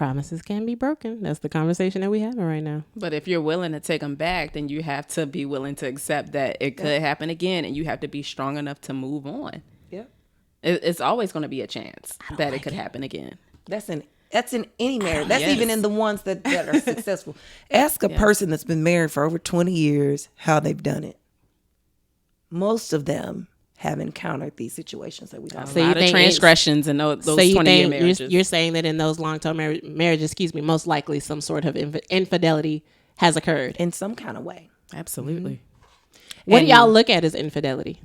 promises can be broken. That's the conversation that we're having right now. But if you're willing to take them back, then you have to be willing to accept that it could happen again, and you have to be strong enough to move on. Yep. It's always going to be a chance that it could happen again. That's in any marriage. That's even in the ones that are successful. Ask a person that's been married for over 20 years how they've done it. Most of them have encountered these situations that we talk about. A lot of transgressions in those 20-year marriages. You're saying that in those long-term marriages, most likely some sort of infidelity has occurred. In some kind of way. Absolutely. Mm-hmm. What do y'all look at as infidelity?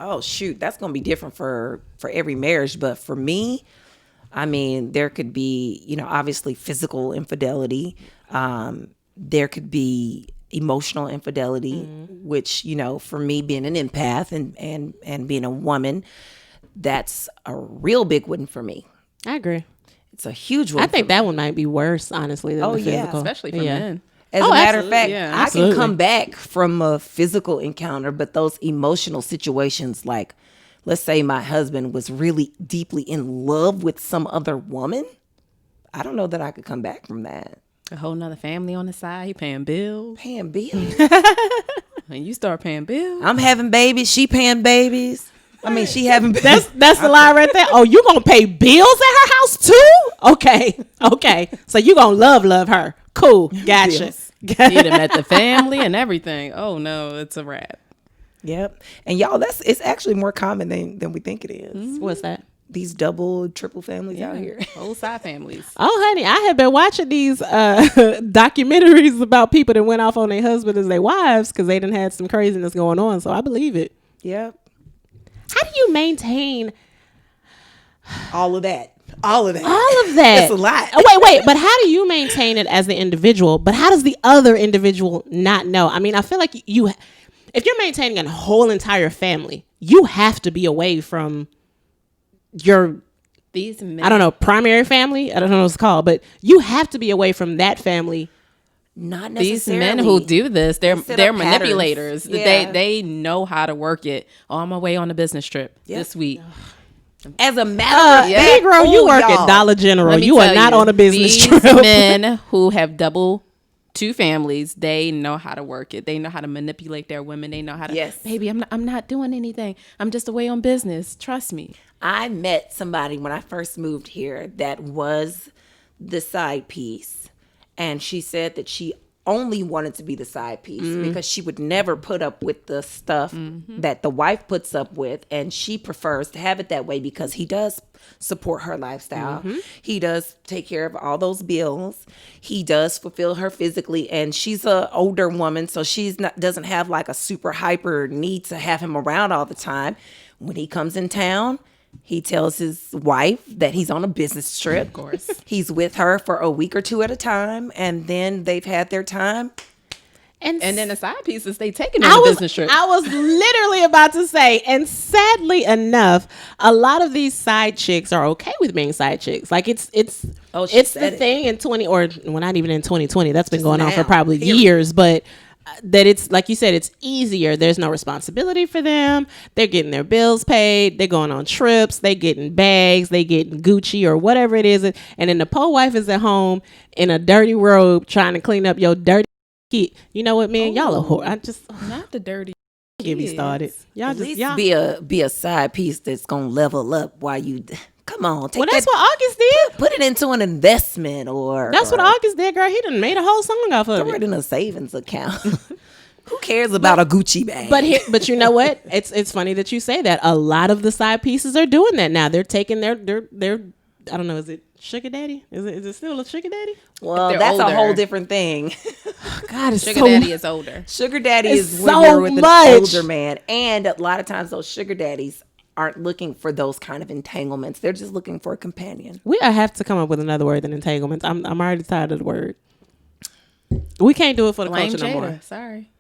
Oh, shoot. That's going to be different for every marriage. But for me, I mean, there could be, obviously physical infidelity. There could be emotional infidelity, which, for me being an empath and being a woman, that's a real big one for me. I agree. It's a huge one. I think that one might be worse, honestly, than the physical. Yeah. Especially for men. As a matter of fact, yeah, I can come back from a physical encounter, but those emotional situations, like, let's say my husband was really deeply in love with some other woman, I don't know that I could come back from that. A whole nother family on the side. He paying bills. Paying bills. When you start paying bills. I'm having babies. She paying babies. I mean, she having babies. That's the lie right there. Oh, you gonna pay bills at her house too? Okay. So you gonna love her. Cool. Gotcha. You'd have met the family and everything. Oh no, it's a wrap. Yep. And y'all, it's actually more common than we think it is. Mm-hmm. What's that? These double, triple families out here. Whole side families. Oh, honey, I have been watching these documentaries about people that went off on their husband as their wives because they done had some craziness going on. So I believe it. Yep. How do you maintain all of that? All of that. That's a lot. Wait. But how do you maintain it as the individual? But how does the other individual not know? I mean, I feel like if you're maintaining a whole entire family, you have to be away from these men. I don't know, primary family. I don't know what it's called, but you have to be away from that family. Not necessarily. These men who do this, they're manipulators. Yeah. They know how to work it. Oh, I'm away on a business trip this week. As a matter of fact, Negro, you work at Dollar General. You are not on a business trip. These men who have two families, they know how to work it. They know how to manipulate their women. They know how to, baby, I'm not doing anything. I'm just away on business. Trust me. I met somebody when I first moved here that was the side piece. And she said that she only wanted to be the side piece because she would never put up with the stuff that the wife puts up with. And she prefers to have it that way because he does support her lifestyle. He does take care of all those bills. He does fulfill her physically. And she's an older woman, so doesn't have like a super hyper need to have him around all the time. When he comes in town, he tells his wife that he's on a business trip. Of course. He's with her for a week or two at a time, and then they've had their time. And then the side pieces, they taking on a business trip. I was literally about to say, and sadly enough, a lot of these side chicks are okay with being side chicks. Like it's the thing in not even in 2020. That's been going on for probably years, but that it's like you said, it's easier. There's no responsibility for them. They're getting their bills paid. They're going on trips. They getting bags. They getting Gucci or whatever it is. And then the poor wife is at home in a dirty robe trying to clean up your dirty kid. You know what, man? Y'all are whore. Not the dirty. Get me started. Y'all be a side piece that's gonna level up while you. Come on, that's what August did. Put it into an investment That's what August did, girl. He done made a whole song off of it. Throw it in a savings account. Who cares about a Gucci bag? But you know what? It's funny that you say that. A lot of the side pieces are doing that now. They're taking their I don't know, is it sugar daddy? Is it still a sugar daddy? Well, that's older. A whole different thing. God, sugar daddy is older. Sugar daddy is when you're with an older man. And a lot of times those sugar daddies aren't looking for those kind of entanglements. They're just looking for a companion. We have to come up with another word than entanglements. I'm already tired of the word. We can't do it for the culture no more. Sorry.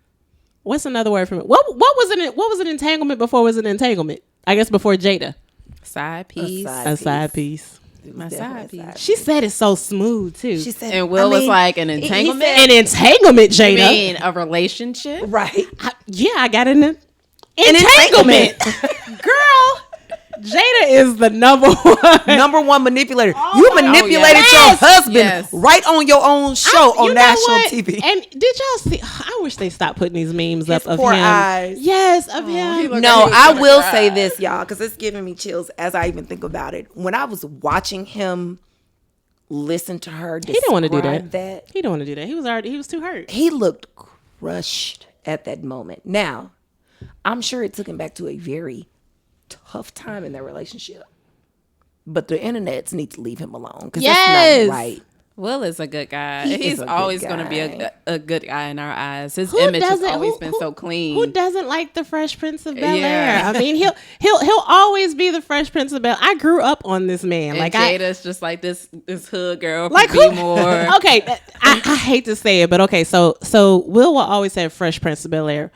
What's another word for it? What was an entanglement before it was an entanglement? I guess before Jada. Side piece. A side piece. My side piece. She said it so smooth too. She said, and Will was like an entanglement. An entanglement, Jada. You mean a relationship? Right. I got an entanglement. Girl, Jada is the number one manipulator. You manipulated your husband right on your own show on national TV. And did y'all see? I wish they stopped putting these memes up of poor him. Eyes. Yes, of him. No, I will say this, y'all, because it's giving me chills as I even think about it. When I was watching him listen to her, he didn't want to do that. He didn't want to do that. He was too hurt. He looked crushed at that moment. Now, I'm sure it took him back to a very tough time in their relationship. But the internets need to leave him alone because that's not right. Will is a good guy. He's always going to be a good guy in our eyes. His image has always been so clean. Who doesn't like the Fresh Prince of Bel-Air? I mean, he'll always be the Fresh Prince of Bel-Air. I grew up on this man. And like Jada's just like this hood girl. Like who? More. Okay, I hate to say it, but okay. So Will always have Fresh Prince of Bel-Air.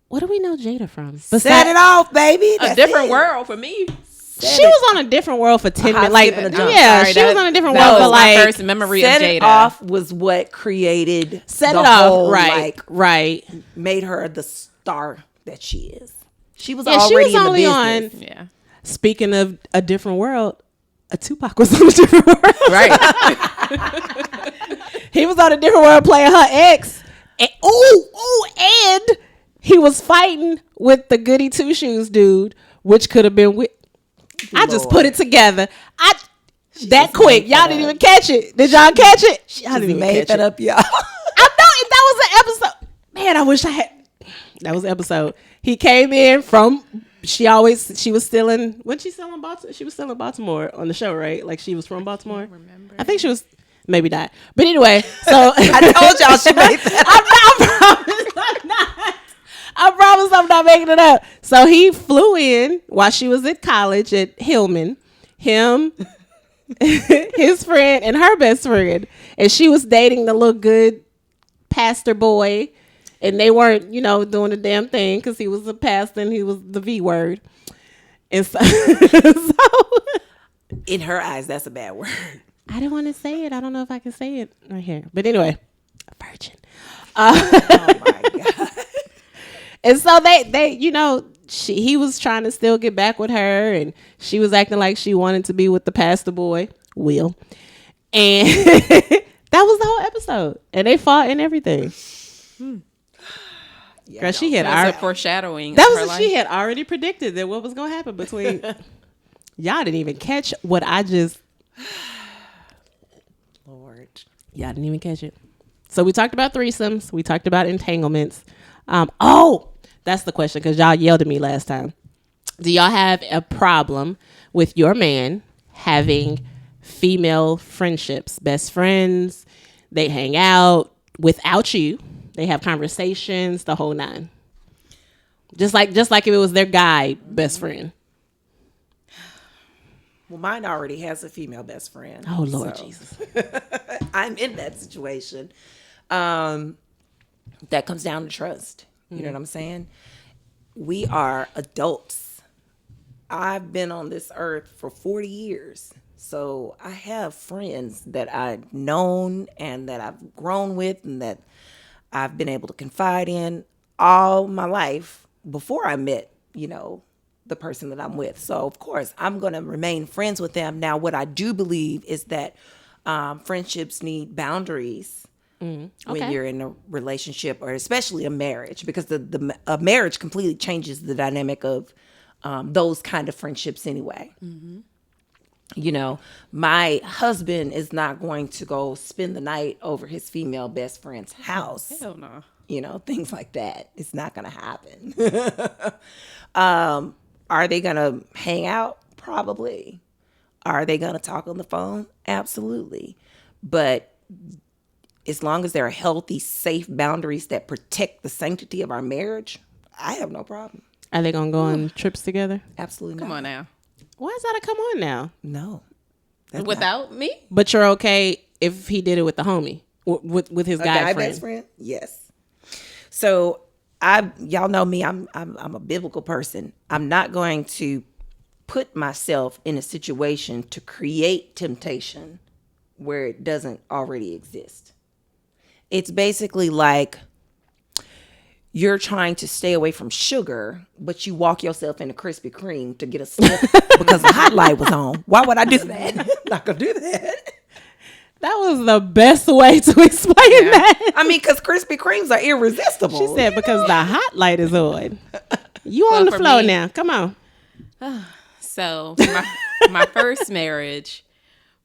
What do we know Jada from? Set it off, baby. A different world for me. She was on a different world for 10 minutes. Like, she was on a different world. But like, my first memory of Jada. Set It Off was what created Set It Off, right. Made her the star that she is. She was already in the business. Yeah. Speaking of a different world, a Tupac was on a different world. Right. He was on a different world playing her ex. And, and he was fighting with the Goody Two Shoes dude, which could have been with. I just put it together. That quick. Y'all didn't even catch it. Did y'all catch it? Y'all didn't even made that up, y'all. I know that was an episode. Man, I wish I had. That was the episode. He came in from. She was still in. When she still in Baltimore? She was still in Baltimore on the show, right? Like she was from Baltimore. I remember. I think she was. Maybe not. But anyway, so I told y'all she made that. I promise I'm not making it up. So he flew in while she was at college at Hillman. Him, his friend, and her best friend. And she was dating the little good pastor boy. And they weren't, doing the damn thing because he was a pastor and he was the V word. And so in her eyes, that's a bad word. I didn't want to say it. I don't know if I can say it right here. But anyway, a virgin. Oh my God. And so they he was trying to still get back with her, and she was acting like she wanted to be with the pastor boy, Will. And that was the whole episode. And they fought and everything. Yeah, girl, she had already foreshadowing. She had already predicted that what was going to happen between. Y'all didn't even catch what I just. Lord, y'all didn't even catch it. So we talked about threesomes. We talked about entanglements. That's the question because y'all yelled at me last time. Do y'all have a problem with your man having female friendships, best friends? They hang out without you. They have conversations, the whole nine. Just like if it was their guy best friend. Well, mine already has a female best friend. Oh, Lord Jesus. I'm in that situation. That comes down to trust. You know what I'm saying? We are adults. I've been on this earth for 40 years. So I have friends that I've known and that I've grown with and that I've been able to confide in all my life before I met, the person that I'm with. So, of course, I'm going to remain friends with them. Now, what I do believe is that friendships need boundaries. When you're in a relationship or especially a marriage, because a marriage completely changes the dynamic of those kind of friendships anyway. Mm-hmm. My husband is not going to go spend the night over his female best friend's house. Hell no. Things like that. It's not going to happen. Are they going to hang out? Probably. Are they going to talk on the phone? Absolutely. But as long as there are healthy, safe boundaries that protect the sanctity of our marriage, I have no problem. Are they going to go on trips together? Absolutely not. Come on now. Why is that a come on now? No. Without me? But you're okay if he did it with the homie, with his guy friend. Best friend? Yes. So y'all know me, I'm a biblical person. I'm not going to put myself in a situation to create temptation where it doesn't already exist. It's basically like you're trying to stay away from sugar, but you walk yourself into Krispy Kreme to get a sniff because the hot light was on. Why would I do that? I'm not going to do that. That was the best way to explain that. I mean, because Krispy Kremes are irresistible. She said because the hot light is on. You on the floor now. Come on. So my first marriage,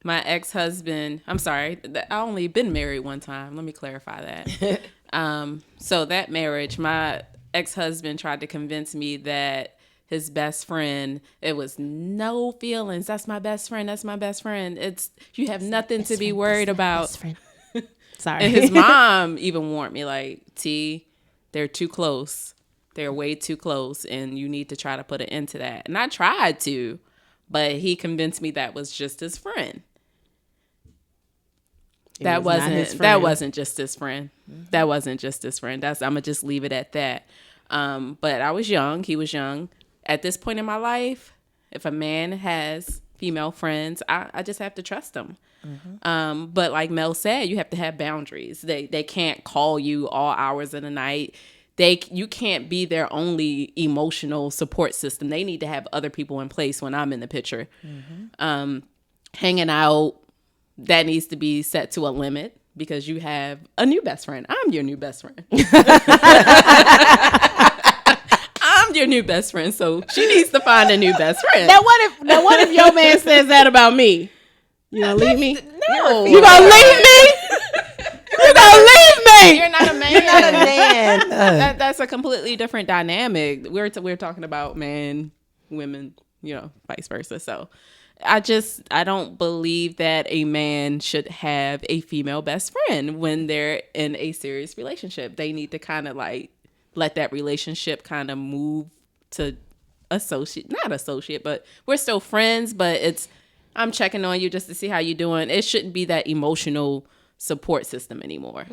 my ex-husband, I'm sorry, I only been married one time. Let me clarify that. So that marriage, my ex-husband tried to convince me that his best friend, it was no feelings. That's my best friend. That's my best friend. You have nothing to be worried about. Sorry. And his mom even warned me, like, T, they're too close. They're way too close, and you need to try to put an end to that. And I tried to, but he convinced me that was just his friend. That wasn't just his friend. Mm-hmm. That wasn't just his friend. I'm gonna just leave it at that. But I was young. He was young. At this point in my life, if a man has female friends, I just have to trust them. Mm-hmm. But like Mel said, you have to have boundaries. They can't call you all hours of the night. You can't be their only emotional support system. They need to have other people in place when I'm in the picture. Mm-hmm. Hanging out, that needs to be set to a limit because you have a new best friend. I'm your new best friend. I'm your new best friend, so she needs to find a new best friend. Now what if your man says that about me? You gonna leave me? No. You gonna leave me? You gonna leave me? You're not a man. You're not a man. That's a completely different dynamic. We're talking about men, women, vice versa. So I don't believe that a man should have a female best friend when they're in a serious relationship. They need to kind of like let that relationship kind of move to not associate, but we're still friends, but I'm checking on you just to see how you're doing. It shouldn't be that emotional support system anymore.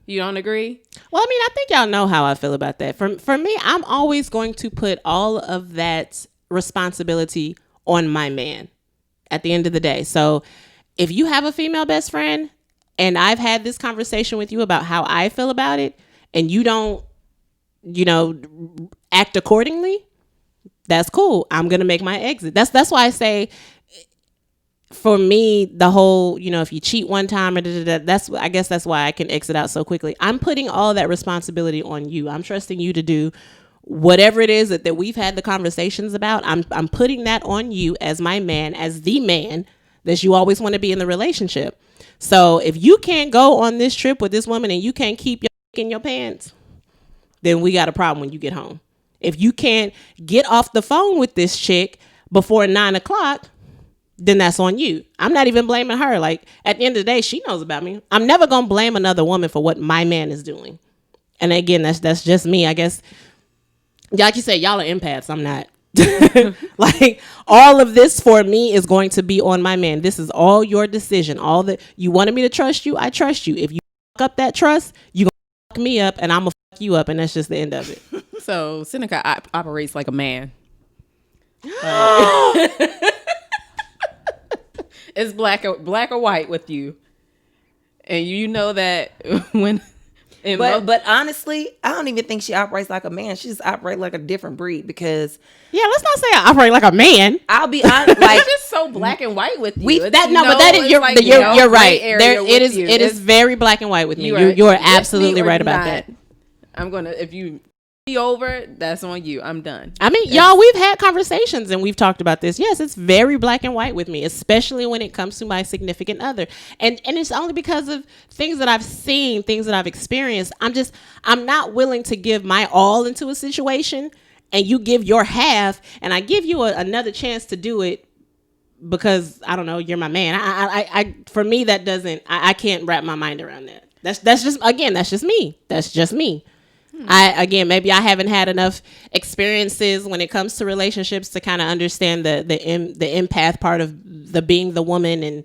You don't agree? Well, I mean, I think y'all know how I feel about that. For me, I'm always going to put all of that responsibility on my man at the end of the day. So if you have a female best friend and I've had this conversation with you about how I feel about it and you don't, act accordingly, that's cool. I'm going to make my exit. That's why I say, for me, the whole, if you cheat one time, I guess that's why I can exit out so quickly. I'm putting all that responsibility on you. I'm trusting you to do whatever it is that we've had the conversations about. I'm putting that on you as my man, as the man that you always want to be in the relationship. So if you can't go on this trip with this woman and you can't keep your in your pants, then we got a problem when you get home. If you can't get off the phone with this chick before 9:00, then that's on you. I'm not even blaming her. Like, at the end of the day, she knows about me. I'm never going to blame another woman for what my man is doing. And again, that's just me. I guess, like you said, y'all are empaths. I'm not. Like, all of this for me is going to be on my man. This is all your decision. You wanted me to trust you, I trust you. If you fuck up that trust, you gonna fuck me up and I'm gonna fuck you up, and that's just the end of it. So Syneca operates like a man. It's black or white with you, and you know that when. But honestly, I don't even think she operates like a man. She just operates like a different breed because. Yeah, let's not say I operate like a man. I'll be honest, like it's just so black and white with you. You're right. It is very black and white with me. You're absolutely right about that. I'm gonna if you be over, that's on you. I'm done. I mean, y'all, we've had conversations and we've talked about this. Yes, it's very black and white with me, especially when it comes to my significant other. And it's only because of things that I've seen, things that I've experienced. I'm not willing to give my all into a situation and you give your half and I give you another chance to do it because, I don't know, you're my man. I for me, that doesn't, I can't wrap my mind around that. That's just me. That's just me. Maybe I haven't had enough experiences when it comes to relationships to kind of understand the empath part of the being the woman and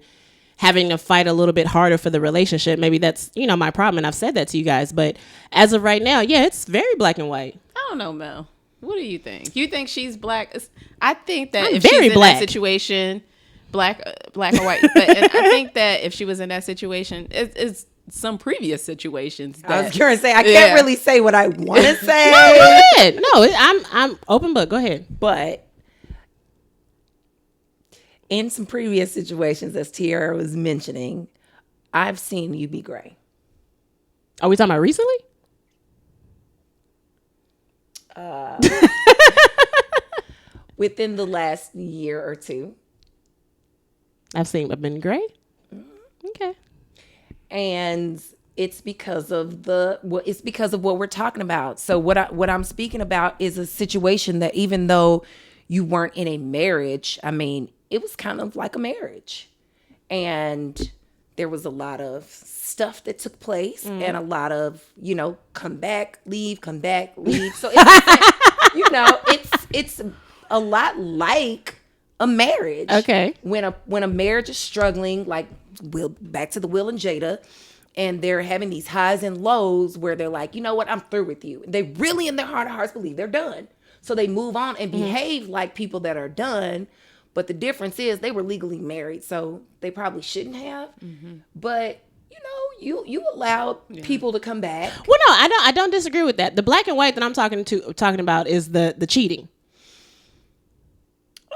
having to fight a little bit harder for the relationship. Maybe that's, my problem. And I've said that to you guys, but as of right now, yeah, it's very black and white. I don't know, Mel. What do you think? You think she's black? I think that I'm if very she's black. in that situation, black or white, but I think that if she was in that situation, it's some previous situations. I was going to say, I can't really say what I want to say. No, go ahead. No, I'm open book. Go ahead. But in some previous situations, as Tiara was mentioning, I've seen you be gray. Are we talking about recently? Within the last year or two. I've been gray. Okay. And it's because of what we're talking about. So what I'm speaking about is a situation that even though you weren't in a marriage, I mean, it was kind of like a marriage. And there was a lot of stuff that took place and a lot of, come back, leave. So it's a lot like a marriage. Okay. When a marriage is struggling, like back to the Will and Jada, and they're having these highs and lows where they're like, you know what, I'm through with you. They really in their heart of hearts believe they're done. So they move on and behave like people that are done. But the difference is they were legally married, so they probably shouldn't have. But you allowed people to come back. Well, no, I don't disagree with that. The black and white that I'm talking about is the cheating.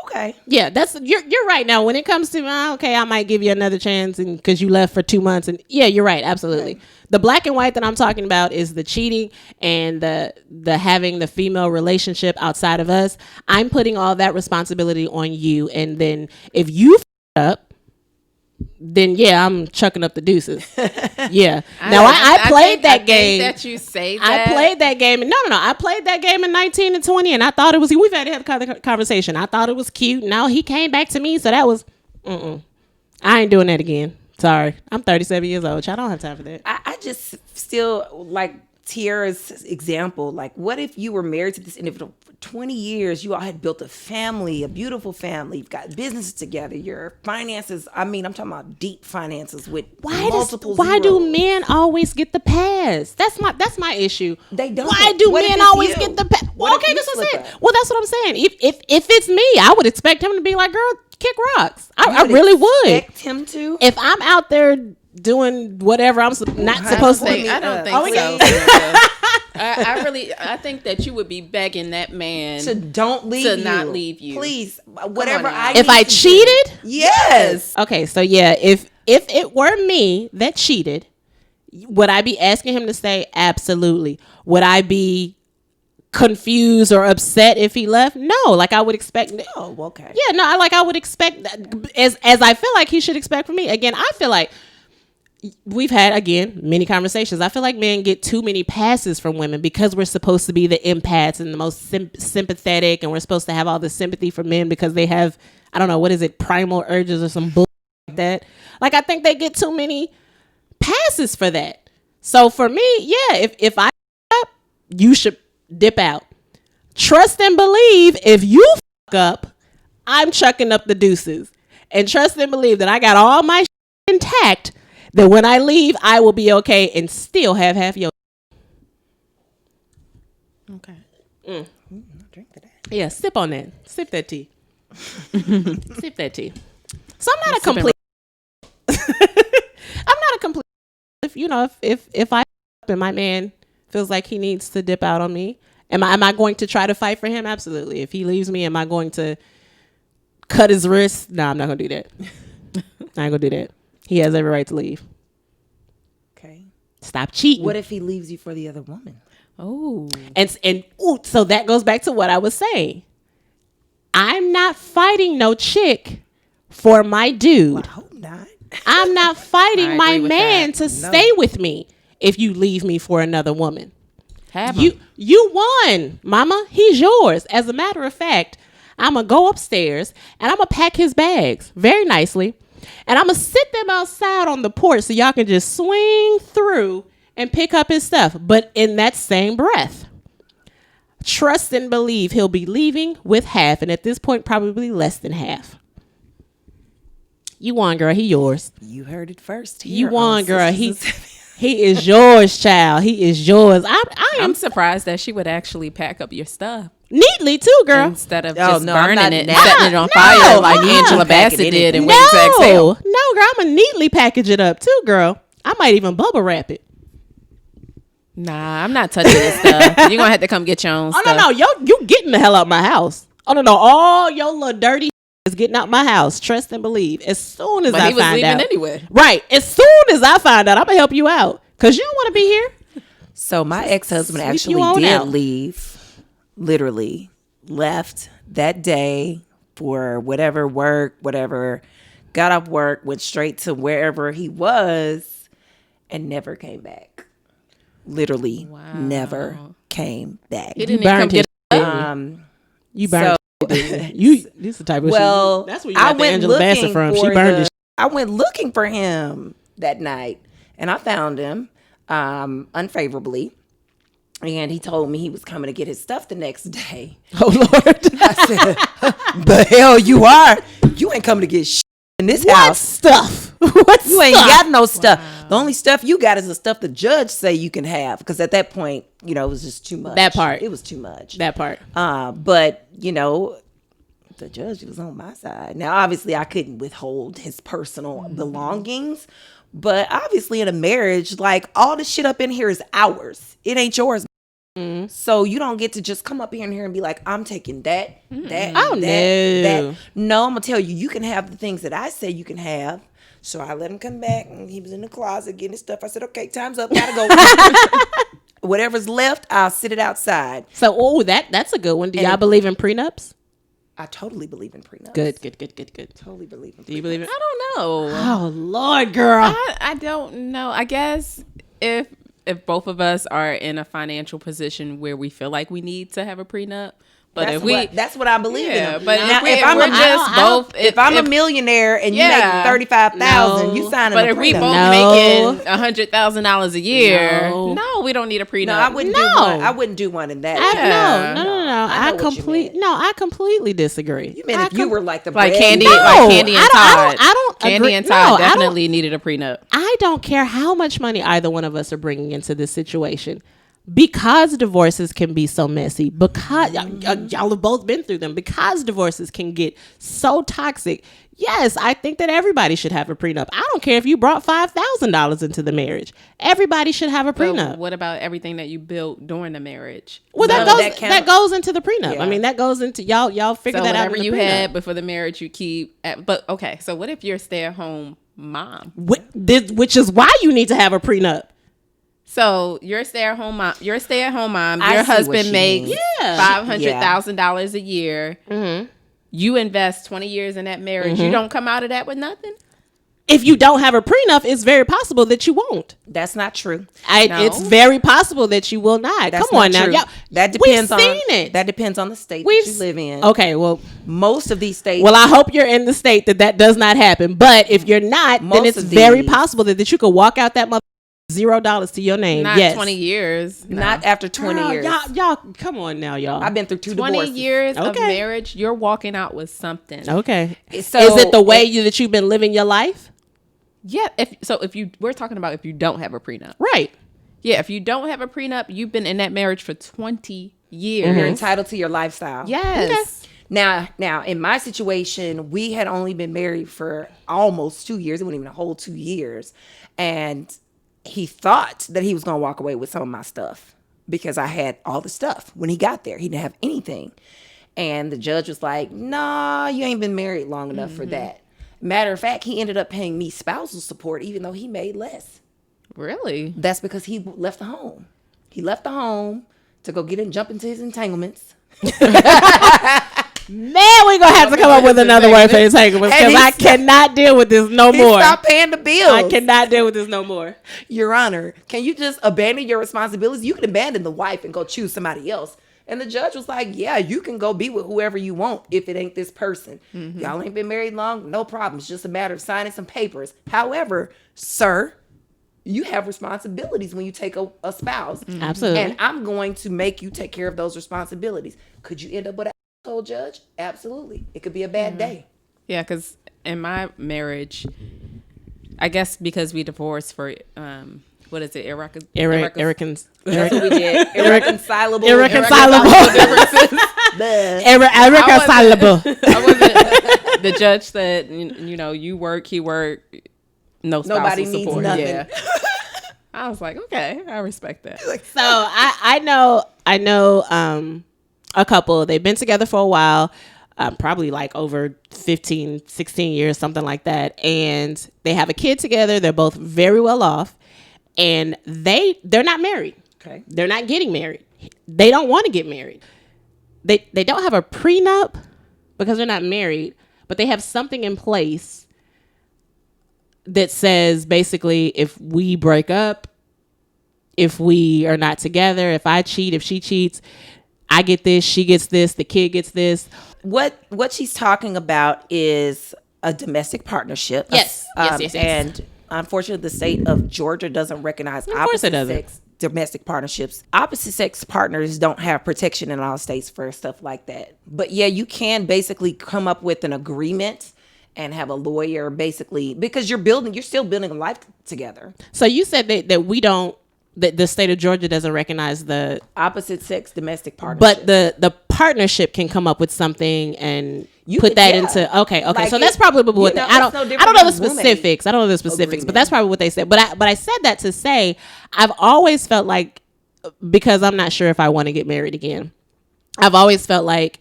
Okay. Yeah, you're right. Now, when it comes to okay, I might give you another chance, and because you left for 2 months, and yeah, you're right, absolutely. Okay. The black and white that I'm talking about is the cheating and the having the female relationship outside of us. I'm putting all that responsibility on you, and then if you up, then yeah, I'm chucking up the deuces. Yeah. Now I played that game. That you say that. I played that game. No. I played that game in 19 and 20, and I thought it was. We've had a conversation. I thought it was cute. Now he came back to me, so that was. I ain't doing that again. Sorry, I'm 37 years old. I don't have time for that. I just still like Tiara's example. Like, what if you were married to this individual for 20 years? You all had built a family, a beautiful family. You've got businesses together. Your finances. I mean, I'm talking about deep finances with multiple. Why do men always get the pass? That's my issue. They don't. Why do men always get the pass? Well, okay, this is it. Well, that's what I'm saying. If it's me, I would expect him to be like, girl, kick rocks. I really would expect him to. If I'm out there doing whatever I'm not supposed to. I don't think so. I think that you would be begging that man to not leave you. Please, whatever if I cheated? Yes. Okay, so yeah, if it were me that cheated, would I be asking him to stay? Absolutely. Would I be confused or upset if he left? No, like I would expect. Oh, okay. Yeah, no, I would expect that, as I feel like he should expect from me. Again, I feel like we've had, again, many conversations. I feel like men get too many passes from women because we're supposed to be the empaths and the most sympathetic, and we're supposed to have all the sympathy for men because they have, I don't know, what is it, primal urges or some bull like that. Like, I think they get too many passes for that. So for me, yeah, if I up, you should dip out. Trust and believe if you fuck up, I'm chucking up the deuces. And trust and believe that I got all my shit intact, that when I leave, I will be okay and still have half your. Okay. Drink that. Yeah, sip on that. Sip that tea. Sip that tea. So I'm not a complete. I'm not a complete. If I up and my man feels like he needs to dip out on me, am I going to try to fight for him? Absolutely. If he leaves me, am I going to cut his wrist? No, I'm not gonna do that. I ain't gonna do that. He has every right to leave. Okay. Stop cheating. What if he leaves you for the other woman? Oh. So that goes back to what I was saying. I'm not fighting no chick for my dude. Well, I hope not. I'm not fighting my man to stay with me if you leave me for another woman. You won, mama. He's yours. As a matter of fact, I'm going to go upstairs and I'm going to pack his bags very nicely. And I'm going to sit them outside on the porch so y'all can just swing through and pick up his stuff. But in that same breath, trust and believe he'll be leaving with half. And at this point, probably less than half. You won, girl. He yours. You heard it first. You won, girl. He is yours, child. He is yours. I'm surprised that she would actually pack up your stuff. Neatly too, girl. Instead of just burning it and setting it on fire like Angela Bassett did in Waiting to Exhale. No, girl, I'm going to neatly package it up too, girl. I might even bubble wrap it. Nah, I'm not touching this stuff. You're gonna have to come get your own stuff. No, you getting the hell out my house. Oh no, all your little dirty is getting out my house. Trust and believe. As soon as I he was find leaving out, anyway. Right. As soon as I find out, I'm gonna help you out because you don't want to be here. So my ex-husband actually did leave. Literally left that day for whatever work, whatever. Got off work, went straight to wherever he was, and never came back. Literally, never came back. He didn't even come get you burned. You this is the type of shit. That's where you got the Angela Bassett from. She burned his. I went looking for him that night, and I found him unfavorably. And he told me he was coming to get his stuff the next day. Oh Lord! I said, "The hell you are? You ain't coming to get shit in this house. Stuff? What you ain't got no stuff. The only stuff you got is the stuff the judge say you can have. Because at that point, it was just too much. That part. It was too much. That part. But the judge was on my side. Now, obviously, I couldn't withhold his personal belongings. But obviously, in a marriage, like all this shit up in here is ours. It ain't yours. Mm-hmm. So you don't get to just come up in here and be like, I'm taking that. That. No, I'm gonna tell you, you can have the things that I say you can have. So I let him come back, and he was in the closet getting his stuff. I said, okay, time's up, gotta go. Whatever's left, I'll sit it outside. So, that's a good one. Do y'all believe in prenups? I totally believe in prenups. Good. Totally believe in prenups. Do you believe it? I don't know. Oh Lord, girl. I don't know. I guess if both of us are in a financial position where we feel like we need to have a prenup, but that's what I believe in. But now, if I'm a millionaire and you make $35,000, you sign a prenup. But if we both making $100,000 a year, no, we don't need a prenup. No, I wouldn't do one. I wouldn't do one in that. No. I completely disagree. You mean if you were like the Candy and Todd? I don't. Candy and Todd definitely needed a prenup. I don't care how much money either one of us are bringing into this situation. Because divorces can be so messy, because y'all have both been through them, because divorces can get so toxic. Yes, I think that everybody should have a prenup. I don't care if you brought $5,000 into the marriage. Everybody should have a prenup. But what about everything that you built during the marriage? Well, that goes into the prenup. Yeah. I mean, that goes into y'all figure that out. Whatever you had before the marriage, you keep. But okay, so what if you're a stay-at-home mom? Which is why you need to have a prenup. So you're a stay-at-home mom. Your husband makes $500,000 a year. Mm-hmm. You invest 20 years in that marriage. Mm-hmm. You don't come out of that with nothing. If you don't have a prenup, it's very possible that you won't. That's not true. It's very possible that you will not. That's Come on now. Y'all, that depends that depends on the state that you live in. Okay, well, most of these states. Well, I hope you're in the state that does not happen. But if you're not, then it's very possible that you could walk out that $0 to your name. Not 20 years. No. Not after 20 years. Y'all, come on now, y'all. I've been through 20 divorces. Years of marriage, you're walking out with something. Okay. So is it the way that you've been living your life? Yeah. We're talking about if you don't have a prenup. Right. Yeah. If you don't have a prenup, you've been in that marriage for 20 years. Mm-hmm. You're entitled to your lifestyle. Yes. Okay. Now, in my situation, we had only been married for almost 2 years. It wasn't even a whole 2 years. And he thought that he was going to walk away with some of my stuff because I had all the stuff. When he got there, he didn't have anything. And the judge was like, nah, you ain't been married long enough for that. Matter of fact, he ended up paying me spousal support even though he made less. Really? That's because he left the home. He left the home to go jump into his entanglements. Man, we're going to have to come up with another word for entanglements because I cannot deal with this no more. Stop paying the bills. I cannot deal with this no more. Your Honor, can you just abandon your responsibilities? You can abandon the wife and go choose somebody else. And the judge was like, yeah, you can go be with whoever you want if it ain't this person. Mm-hmm. Y'all ain't been married long, no problem. It's just a matter of signing some papers. However, sir, you have responsibilities when you take a spouse. Mm-hmm. Absolutely. And I'm going to make you take care of those responsibilities. Could you end up with an asshole judge? Absolutely. It could be a bad day. Yeah, because in my marriage, I guess because we divorced for what is it? That's what we did. Irreconcilable differences. Irreconcilable. I wasn't. The judge said, you work, he work. No spousal nobody support. Needs nothing. Yeah. I was like, okay, I respect that. So I know a couple. They've been together for a while, probably like over 15, 16 years, something like that. And they have a kid together. They're both very well off, and they're not married. Okay, they're not getting married. They don't want to get married. They don't have a prenup because they're not married, but they have something in place that says basically if we break up, if we are not together, if I cheat, if she cheats, I get this, she gets this, the kid gets this. What she's talking about is a domestic partnership. Yes. Yes. And unfortunately, the state of Georgia doesn't recognize opposite sex domestic partnerships. Opposite sex partners don't have protection in all states for stuff like that. But yeah, you can basically come up with an agreement and have a lawyer basically, because you're still building a life together. So you said that the state of Georgia doesn't recognize the opposite sex domestic partnership. But the partnership can come up with something and put that into okay. Like so that's probably what I don't know the specifics. I don't know the specifics, agreement. But that's probably what they said. But I said that to say I've always felt like, because I'm not sure if I want to get married again, I've always felt like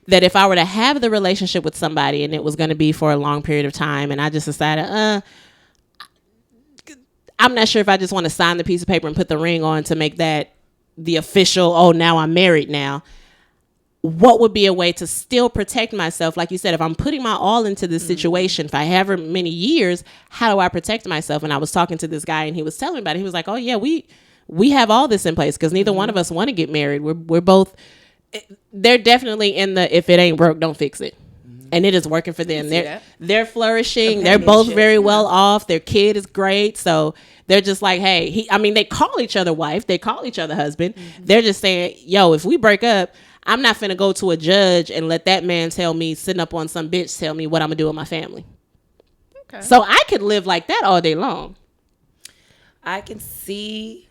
that if I were to have the relationship with somebody and it was going to be for a long period of time, and I just decided, I'm not sure if I just want to sign the piece of paper and put the ring on to make that the official, now I'm married now. What would be a way to still protect myself? Like you said, if I'm putting my all into this situation for however many years, how do I protect myself? And I was talking to this guy and he was telling me about it. He was like, oh yeah, we have all this in place because neither one of us want to get married. We're both, they're definitely in the, if it ain't broke, don't fix it. And it is working for them. They're flourishing. They're both very well off. Their kid is great. So they're just like, hey, they call each other wife. They call each other husband. Mm-hmm. They're just saying, yo, if we break up, I'm not finna go to a judge and let that man tell me, sitting up on some bitch, tell me what I'm gonna do with my family. Okay. So I could live like that all day long. I can see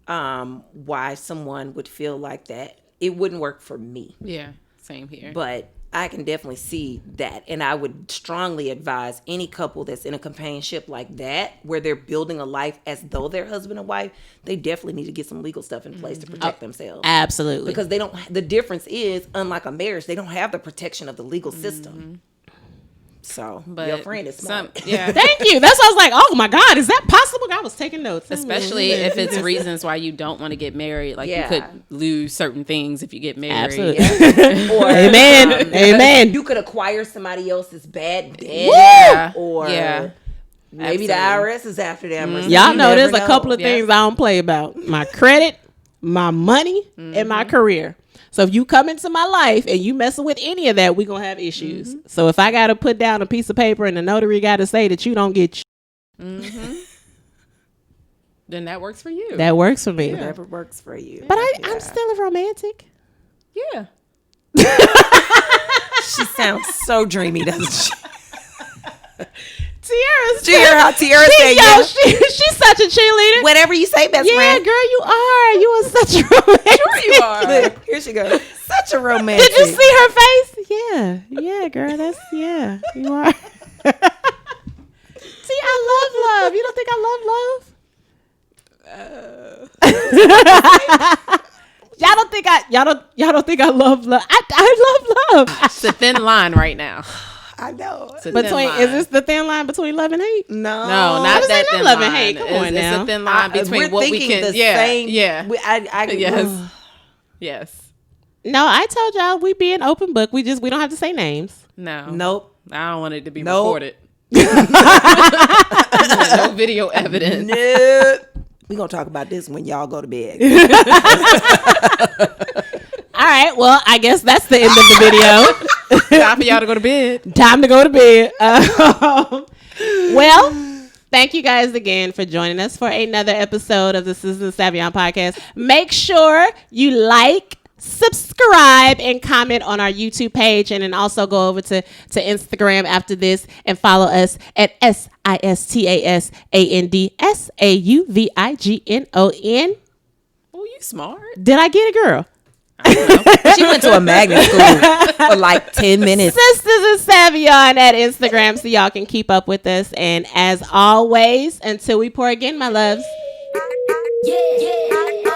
why someone would feel like that. It wouldn't work for me. Yeah, same here. But I can definitely see that. And I would strongly advise any couple that's in a companionship like that, where they're building a life as though they're husband and wife, they definitely need to get some legal stuff in place to protect themselves. Absolutely. Because the difference is, unlike a marriage, they don't have the protection of the legal system. So, but your friend is smart. Thank you. That's why I was like, oh my God, is that possible? I was taking notes. Especially if it's reasons why you don't want to get married. Like you could lose certain things if you get married. Absolutely. Yeah. Or, amen. You could acquire somebody else's bad debt. Or maybe the IRS is after them. Mm-hmm. Y'all know there's a couple of things I don't play about. My credit, my money, and my career. So if you come into my life and you messing with any of that, we're going to have issues. Mm-hmm. So if I got to put down a piece of paper and the notary got to say that you don't get then that works for you. That works for me. Whatever works for you. But I'm still a romantic. Yeah. She sounds so dreamy, doesn't she? Tiara said, she's such a cheerleader. Whatever you say, best friend. Yeah, girl, you are. You are such a romantic. Sure you are. Look, here she goes. Such a romantic. Did you see her face? Yeah, girl. You are. See, I love love. You don't think I love love? Y'all don't think I love love. I love love. It's a thin line right now. I know. Is this the thin line between love and hate? No, not that thin love line. And hate. Come on now. It's a thin line between what we can. Yes. No, I told y'all we be an open book. We don't have to say names. Nope. I don't want it to be recorded. No video evidence. Nope. We're gonna talk about this when y'all go to bed. All right, well, I guess that's the end of the video. Time for y'all to go to bed. Time to go to bed. Well, thank you guys again for joining us for another episode of the Sistas Sauvignon podcast. Make sure you like, subscribe, and comment on our YouTube page, and then also go over to Instagram after this and follow us at SistaSauvignon. Oh, you smart. Did I get it, girl? I don't know. She went to a magnet school for like 10 minutes. Sistas Sauvignon at Instagram so y'all can keep up with us. And as always, until we pour again, my loves. Yeah, yeah.